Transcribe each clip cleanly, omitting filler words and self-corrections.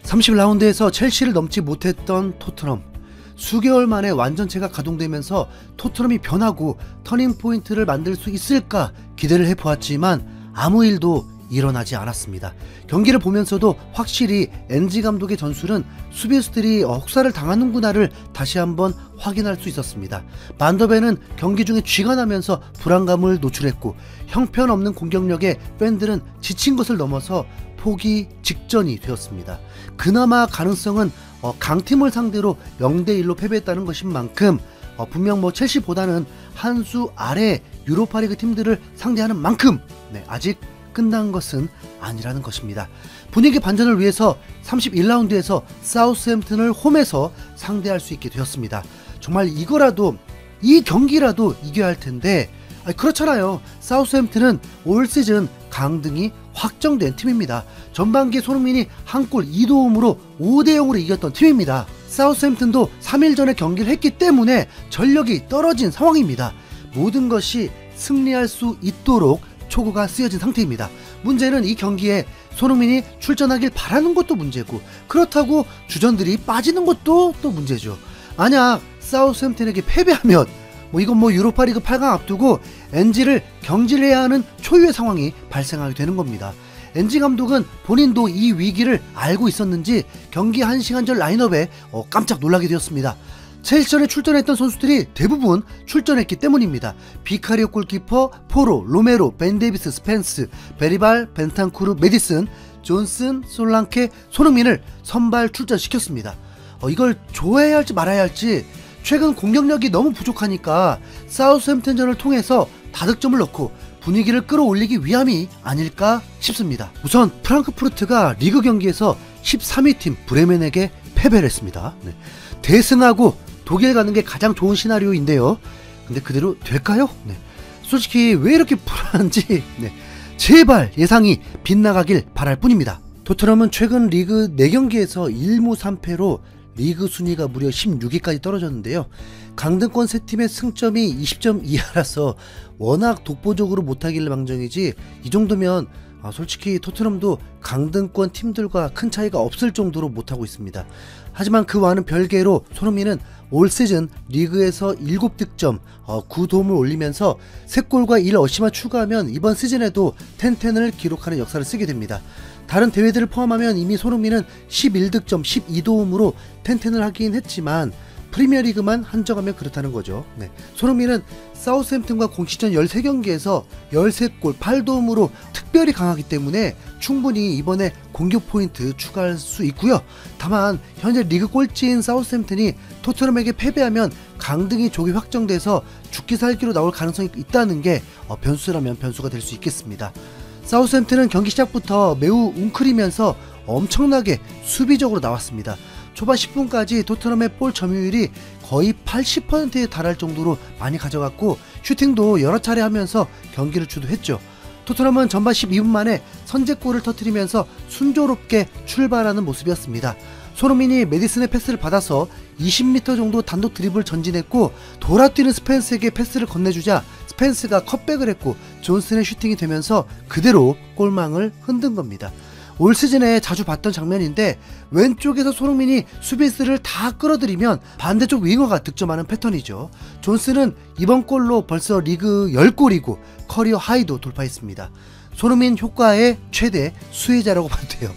30라운드에서 첼시를 넘지 못했던 토트넘. 수개월 만에 완전체가 가동되면서 토트넘이 변하고 터닝포인트를 만들 수 있을까 기대를 해보았지만 아무 일도 일어나지 않았습니다. 경기를 보면서도 확실히 엔지 감독의 전술은 수비수들이 혹사를 당하는구나를 다시 한번 확인할 수 있었습니다. 반더벤은 경기 중에 쥐가 나면서 불안감을 노출했고 형편없는 공격력에 팬들은 지친 것을 넘어서 포기 직전이 되었습니다. 그나마 가능성은 강팀을 상대로 0대1로 패배했다는 것인 만큼 분명 첼시보다는 한 수 아래 유로파리그 팀들을 상대하는 만큼 아직 끝난 것은 아니라는 것입니다. 분위기 반전을 위해서 31라운드에서 사우스햄튼을 홈에서 상대할 수 있게 되었습니다. 정말 이 경기라도 이겨야 할 텐데 그렇잖아요. 사우스햄튼은 올 시즌 강등이 확정된 팀입니다. 전반기에 손흥민이 한 골 2도움으로 5대0으로 이겼던 팀입니다. 사우스햄튼도 3일 전에 경기를 했기 때문에 전력이 떨어진 상황입니다. 모든 것이 승리할 수 있도록 초구가 쓰여진 상태입니다. 문제는 이 경기에 손흥민이 출전하길 바라는 것도 문제고 그렇다고 주전들이 빠지는 것도 또 문제죠. 만약 사우스햄튼에게 패배하면 이건 유로파리그 8강 앞두고 엔지를 경질해야 하는 초유의 상황이 발생하게 되는 겁니다. 엔지 감독은 본인도 이 위기를 알고 있었는지 경기 1시간 전 라인업에 깜짝 놀라게 되었습니다. 첼시전에 출전했던 선수들이 대부분 출전했기 때문입니다. 비카리오 골키퍼, 포로, 로메로, 벤 데이비스, 스펜스, 베리발, 벤탄쿠르, 메디슨, 존슨, 솔랑케, 손흥민을 선발 출전시켰습니다. 이걸 좋아해야 할지 말아야 할지 최근 공격력이 너무 부족하니까 사우스햄튼전을 통해서 다득점을 넣고 분위기를 끌어올리기 위함이 아닐까 싶습니다. 우선 프랑크푸르트가 리그 경기에서 13위 팀 브레멘에게 패배를 했습니다. 대승하고 독일 가는 게 가장 좋은 시나리오인데요. 근데 그대로 될까요? 솔직히 왜 이렇게 불안한지 제발 예상이 빗나가길 바랄 뿐입니다. 토트넘은 최근 리그 4경기에서 1무 3패로 리그 순위가 무려 16위까지 떨어졌는데요. 강등권 3팀의 승점이 20점 이하라서 워낙 독보적으로 못하길 망정이지 이 정도면 솔직히 토트넘도 강등권 팀들과 큰 차이가 없을 정도로 못하고 있습니다. 하지만 그와는 별개로 손흥민은 올 시즌 리그에서 7득점 9도움을 올리면서 3골과 1어시만 추가하면 이번 시즌에도 10-10을 기록하는 역사를 쓰게 됩니다. 다른 대회들을 포함하면 이미 손흥민은 11득점 12도움으로 10-10을 하긴 했지만 프리미어리그만 한정하면 그렇다는 거죠. 손흥민은 사우스햄튼과 공식전 13경기에서 13골 8도움으로 특별히 강하기 때문에 충분히 이번에 공격 포인트 추가할 수 있고요. 다만 현재 리그 꼴찌인 사우스햄튼이 토트넘에게 패배하면 강등이 조기 확정돼서 죽기 살기로 나올 가능성이 있다는 게 변수라면 변수가 될 수 있겠습니다. 사우스햄튼은 경기 시작부터 매우 웅크리면서 엄청나게 수비적으로 나왔습니다. 초반 10분까지 토트넘의 볼 점유율이 거의 80%에 달할 정도로 많이 가져갔고 슈팅도 여러 차례 하면서 경기를 주도했죠. 토트넘은 전반 12분 만에 선제골을 터뜨리면서 순조롭게 출발하는 모습이었습니다. 손흥민이 메디슨의 패스를 받아서 20m 정도 단독 드리블 전진했고 돌아뛰는 스펜스에게 패스를 건네주자 스펜스가 컷백을 했고 존슨의 슈팅이 되면서 그대로 골망을 흔든 겁니다. 올 시즌에 자주 봤던 장면인데 왼쪽에서 손흥민이 수비수를 다 끌어들이면 반대쪽 윙어가 득점하는 패턴이죠. 존슨은 이번 골로 벌써 리그 10골이고 커리어 하이도 돌파했습니다. 손흥민 효과의 최대 수혜자라고 봐도 돼요.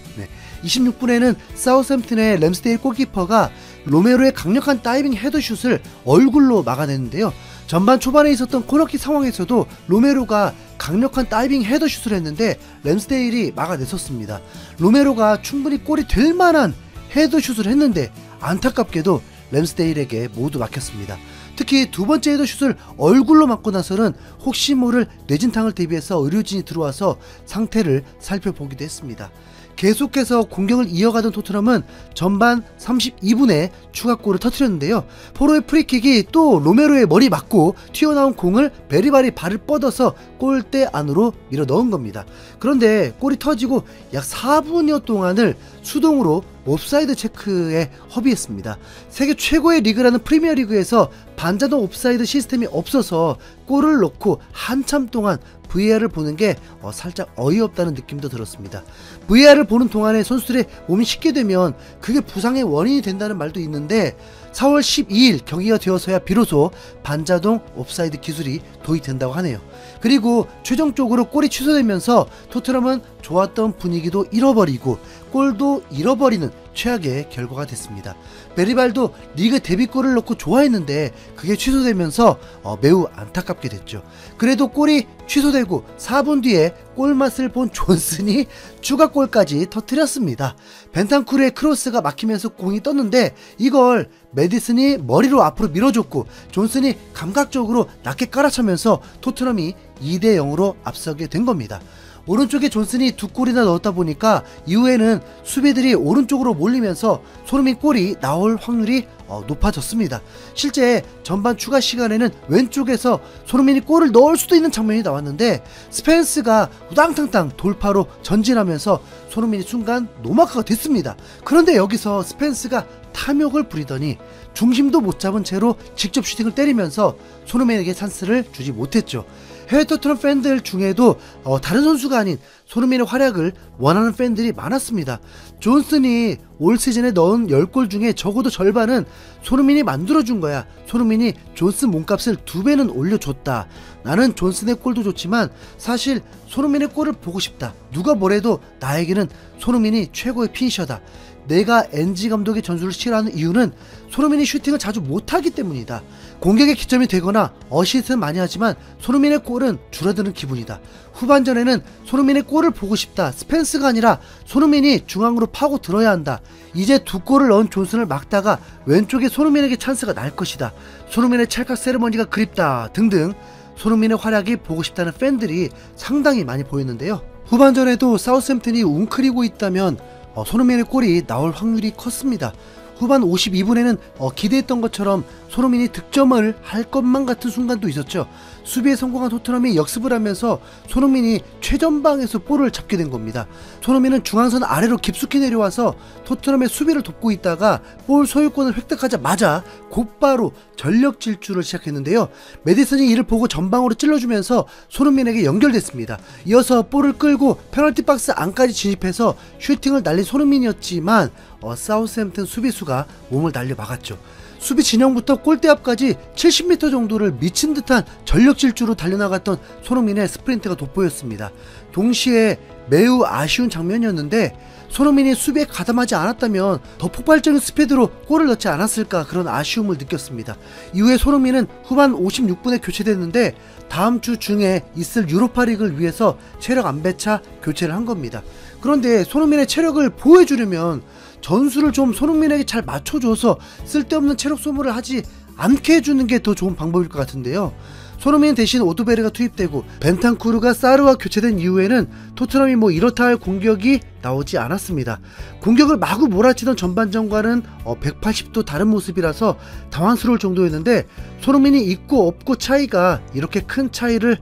26분에는 사우스햄튼의 램스데일 골키퍼가 로메로의 강력한 다이빙 헤더슛을 얼굴로 막아냈는데요. 전반 초반에 있었던 코너킥 상황에서도 로메로가 강력한 다이빙 헤더슛을 했는데 램스데일이 막아냈었습니다. 로메로가 충분히 골이 될 만한 헤더슛을 했는데 안타깝게도 램스데일에게 모두 막혔습니다. 특히 두 번째 헤더슛을 얼굴로 맞고 나서는 혹시 모를 뇌진탕을 대비해서 의료진이 들어와서 상태를 살펴보기도 했습니다. 계속해서 공격을 이어가던 토트넘은 전반 32분에 추가골을 터뜨렸는데요. 포로의 프리킥이 또 로메로의 머리 맞고 튀어나온 공을 베리발이 발을 뻗어서 골대 안으로 밀어 넣은 겁니다. 그런데 골이 터지고 약 4분여 동안을 수동으로 옵사이드 체크에 허비했습니다. 세계 최고의 리그라는 프리미어리그에서 반자동 옵사이드 시스템이 없어서 골을 넣고 한참 동안 VAR을 보는 게 살짝 어이없다는 느낌도 들었습니다. VAR을 보는 동안에 선수들의 몸이 식게 되면 그게 부상의 원인이 된다는 말도 있는데 4월 12일 경기가 되어서야 비로소 반자동 옵사이드 기술이 도입된다고 하네요. 그리고 최종적으로 골이 취소되면서 토트넘은 좋았던 분위기도 잃어버리고 골도 잃어버리는 최악의 결과가 됐습니다. 메리발도 리그 데뷔골을 넣고 좋아했는데 그게 취소되면서 매우 안타깝게 됐죠. 그래도 골이 취소되고 4분 뒤에 골맛을 본 존슨이 추가골까지 터뜨렸습니다. 벤탄쿠르의 크로스가 막히면서 공이 떴는데 이걸 메디슨이 머리로 앞으로 밀어줬고 존슨이 감각적으로 낮게 깔아차면서 토트넘이 2대0으로 앞서게 된 겁니다. 오른쪽에 존슨이 2골이나 넣었다 보니까 이후에는 수비들이 오른쪽으로 몰리면서 손흥민 골이 나올 확률이 높아졌습니다. 실제 전반 추가 시간에는 왼쪽에서 손흥민이 골을 넣을 수도 있는 장면이 나왔는데 스펜스가 우당탕탕 돌파로 전진하면서 손흥민이 순간 노마크가 됐습니다. 그런데 여기서 스펜스가 탐욕을 부리더니 중심도 못 잡은 채로 직접 슈팅을 때리면서 손흥민에게 찬스를 주지 못했죠. 해외 토트넘 팬들 중에도 다른 선수가 아닌 손흥민의 활약을 원하는 팬들이 많았습니다. 존슨이 올 시즌에 넣은 10골 중에 적어도 절반은 손흥민이 만들어준 거야. 손흥민이 존슨 몸값을 2배는 올려줬다. 나는 존슨의 골도 좋지만 사실 손흥민의 골을 보고 싶다. 누가 뭐래도 나에게는 손흥민이 최고의 피니셔다. 내가 NG 감독의 전술을 싫어하는 이유는 손흥민이 슈팅을 자주 못하기 때문이다. 공격의 기점이 되거나 어시스트는 많이 하지만 손흥민의 골은 줄어드는 기분이다. 후반전에는 손흥민의 골을 보고 싶다. 스펜스가 아니라 손흥민이 중앙으로 파고 들어야 한다. 이제 2골을 넣은 존슨을 막다가 왼쪽에 손흥민에게 찬스가 날 것이다. 손흥민의 찰칵 세레머니가 그립다. 등등 손흥민의 활약이 보고 싶다는 팬들이 상당히 많이 보였는데요. 후반전에도 사우스햄튼이 웅크리고 있다면 손흥민의 골이 나올 확률이 컸습니다. 후반 52분에는 기대했던 것처럼 손흥민이 득점을 할 것만 같은 순간도 있었죠. 수비에 성공한 토트넘이 역습을 하면서 손흥민이 최전방에서 볼을 잡게 된 겁니다. 손흥민은 중앙선 아래로 깊숙이 내려와서 토트넘의 수비를 돕고 있다가 볼 소유권을 획득하자마자 곧바로 전력 질주를 시작했는데요. 메디슨이 이를 보고 전방으로 찔러주면서 손흥민에게 연결됐습니다. 이어서 볼을 끌고 페널티 박스 안까지 진입해서 슈팅을 날린 손흥민이었지만 사우스햄튼 수비수가 몸을 날려 막았죠. 수비 진영부터 골대 앞까지 70m 정도를 미친 듯한 전력 질주로 달려나갔던 손흥민의 스프린트가 돋보였습니다. 동시에 매우 아쉬운 장면이었는데 손흥민이 수비에 가담하지 않았다면 더 폭발적인 스피드로 골을 넣지 않았을까 그런 아쉬움을 느꼈습니다. 이후에 손흥민은 후반 56분에 교체됐는데 다음 주 중에 있을 유로파리그를 위해서 체력 안배차 교체를 한 겁니다. 그런데 손흥민의 체력을 보호해주려면 전술을 좀 손흥민에게 잘 맞춰줘서 쓸데없는 체력 소모를 하지 않게 해주는 게 더 좋은 방법일 것 같은데요. 손흥민 대신 오드베르가 투입되고 벤탄쿠르가 사르와 교체된 이후에는 토트넘이 이렇다 할 공격이 나오지 않았습니다. 공격을 마구 몰아치던 전반전과는 180도 다른 모습이라서 당황스러울 정도였는데 손흥민이 있고 없고 차이가 이렇게 큰 차이를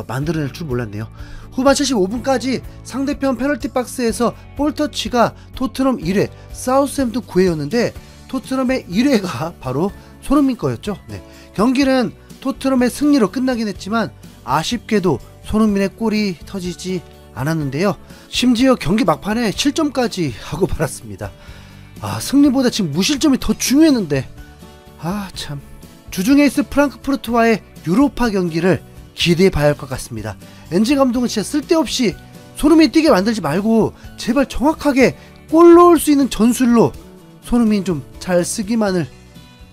만들어낼 줄 몰랐네요. 후반 75분까지 상대편 페널티 박스에서 볼터치가 토트넘 1회, 사우스햄튼 9회였는데 토트넘의 1회가 바로 손흥민 거였죠. 네. 경기는 토트넘의 승리로 끝나긴 했지만 아쉽게도 손흥민의 골이 터지지 않았는데요. 심지어 경기 막판에 실점까지 하고 말았습니다. 승리보다 지금 무실점이 더 중요했는데 참. 주중에 있을 프랑크푸르트와의 유로파 경기를 기대해 봐야 할 것 같습니다. NG 감독은 진짜 쓸데없이 손흥민 뛰게 만들지 말고 제발 정확하게 골 넣을 수 있는 전술로 손흥민 좀 잘 쓰기만을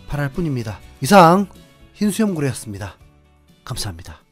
바랄 뿐입니다. 이상 흰수염고래였습니다. 감사합니다.